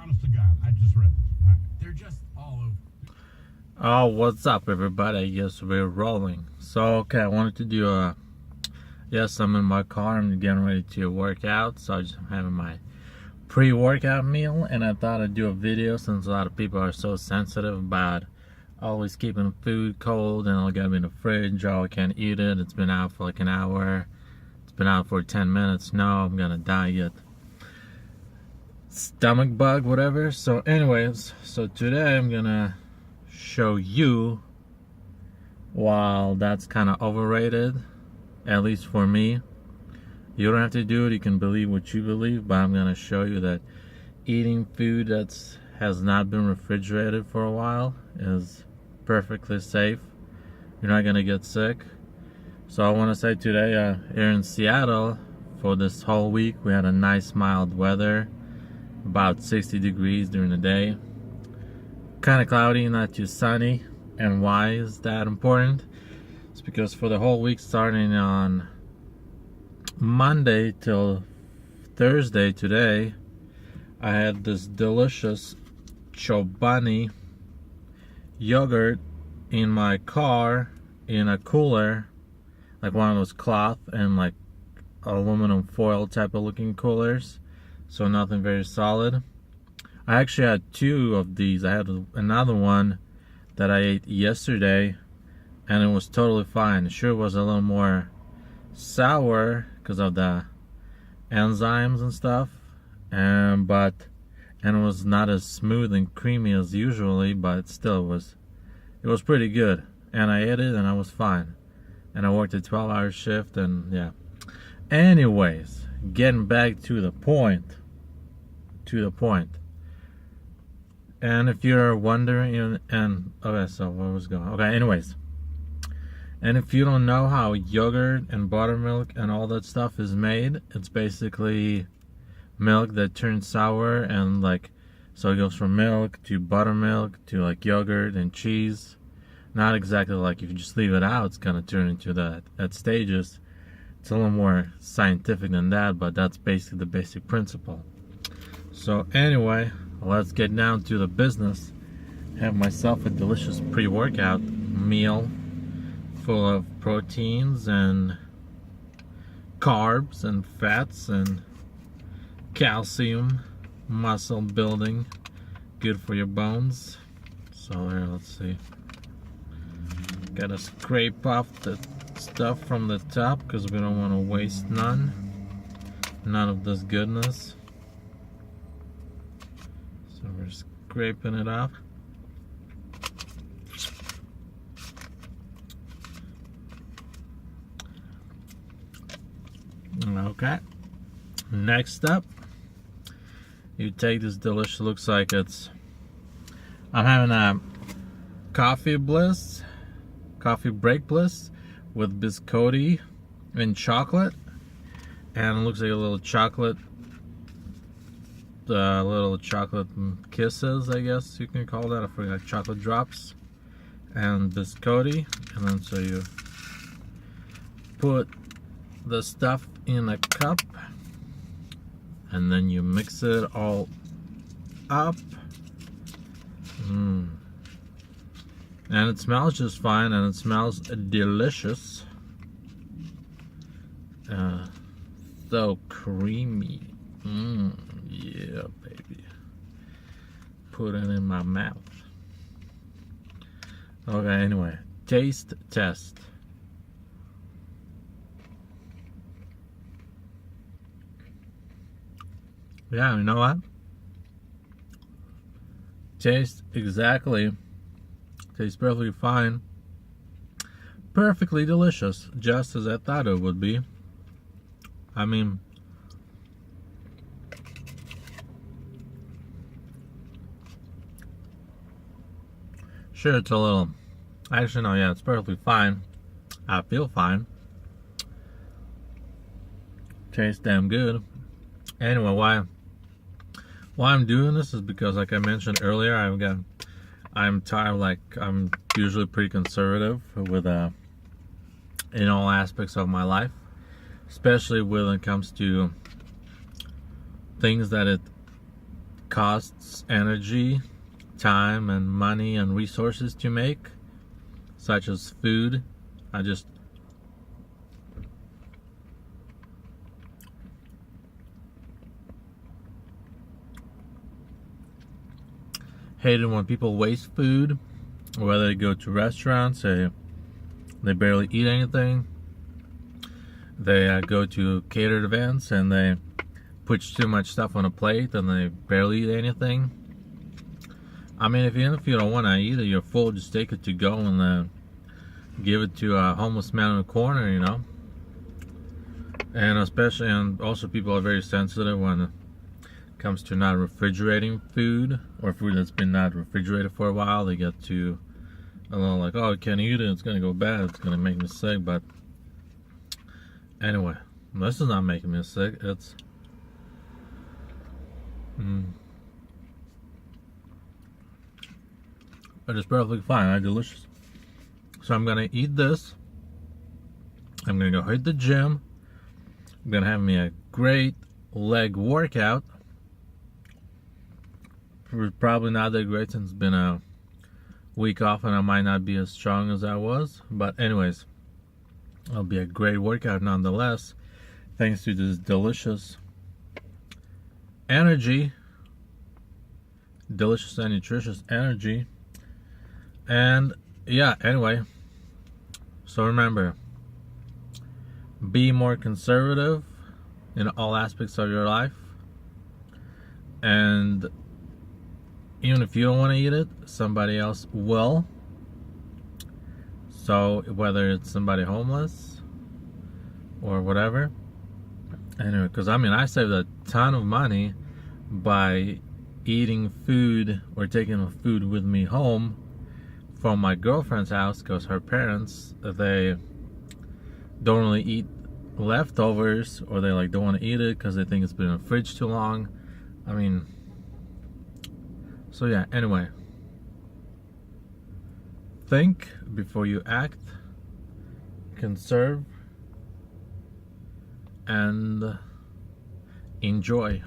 honest to God, I just read this. All right. They're just all over. Oh, what's up, everybody? Yes, we're rolling. So, okay, I wanted to do a... Yes, I'm in my car. I'm getting ready to work out. So, I'm just having my pre-workout meal. And I thought I'd do a video since a lot of people are so sensitive about always keeping food cold. And it'll get me in the fridge. Oh, I can't eat it. It's been out for like an hour. It's been out for 10 minutes. No, I'm gonna die yet. Stomach bug, whatever. So anyways, so today I'm gonna show you, while that's kind of overrated, at least for me. You don't have to do it, you can believe what you believe, but I'm gonna show you that eating food that's has not been refrigerated for a while is perfectly safe. You're not gonna get sick. So I want to say today, here in Seattle, for this whole week we had a nice mild weather, about 60 degrees during the day. Kind of cloudy, not too sunny. And why is that important? It's because for the whole week, starting on Monday till Thursday today, I had this delicious Chobani yogurt in my car in a cooler, like one of those cloth and like aluminum foil type of looking coolers, so nothing very solid. I actually had two of these. I had another one that I ate yesterday and it was totally fine. It sure was a little more sour because of the enzymes and stuff, and it was not as smooth and creamy as usually, but still it was pretty good. And I ate it and I was fine. And I worked a 12-hour shift, and yeah. Anyways, getting back to the point. And if you're wondering, okay, so where was going? Okay, anyways. And if you don't know how yogurt and buttermilk and all that stuff is made, it's basically milk that turns sour, and like, so it goes from milk to buttermilk to like yogurt and cheese. Not exactly like if you just leave it out, it's gonna turn into that at stages. It's a little more scientific than that, but that's basically the basic principle. So anyway, let's get down to the business. Have myself a delicious pre-workout meal full of proteins and carbs and fats and calcium, muscle building, good for your bones. So here, let's see. Gotta scrape off the stuff from the top because we don't want to waste none of this goodness. So we're scraping it off. Okay. Next up, you take this delicious, looks like it's, I'm having a coffee break bliss with biscotti and chocolate, and it looks like a little chocolate kisses, I guess you can call that. I forgot, chocolate drops and biscotti. And then so you put the stuff in a cup and then you mix it all up. And it smells just fine, and it smells delicious. So creamy. Yeah, baby. Put it in my mouth. Okay, anyway, taste test. Yeah, you know what? Tastes perfectly fine. Perfectly delicious, just as I thought it would be. I mean, sure, it's a little, actually no, yeah, it's perfectly fine. I feel fine. Tastes damn good. Anyway, why I'm doing this is because, like I mentioned earlier, I'm tired. Like, I'm usually pretty conservative with in all aspects of my life, especially when it comes to things that it costs energy, time, and money and resources to make, such as food. I just hate it when people waste food, whether they go to restaurants, they barely eat anything. They go to catered events and they put too much stuff on a plate and they barely eat anything. I mean, even if you don't want to eat it, you're full, just take it to go and give it to a homeless man in the corner, you know. And especially, and also people are very sensitive when it comes to not refrigerating food, or food that's been not refrigerated for a while. They get to a little like, oh, I can't eat it, it's gonna go bad, it's gonna make me sick. But anyway, this is not making me sick. It's but it's perfectly fine. It's delicious. So I'm gonna eat this. I'm gonna go hit the gym. I'm gonna have me a great leg workout. Probably not that great since it's been a week off and I might not be as strong as I was. But anyways, it'll be a great workout nonetheless, thanks to this delicious energy. Delicious and nutritious energy. And yeah, anyway, so remember, be more conservative in all aspects of your life. And even if you don't want to eat it, somebody else will. So whether it's somebody homeless or whatever. Anyway, because I mean, I saved a ton of money by eating food or taking food with me home from my girlfriend's house, because her parents, they don't really eat leftovers, or they like don't want to eat it because they think it's been in the fridge too long. I mean, so yeah, anyway, think before you act, conserve, and enjoy.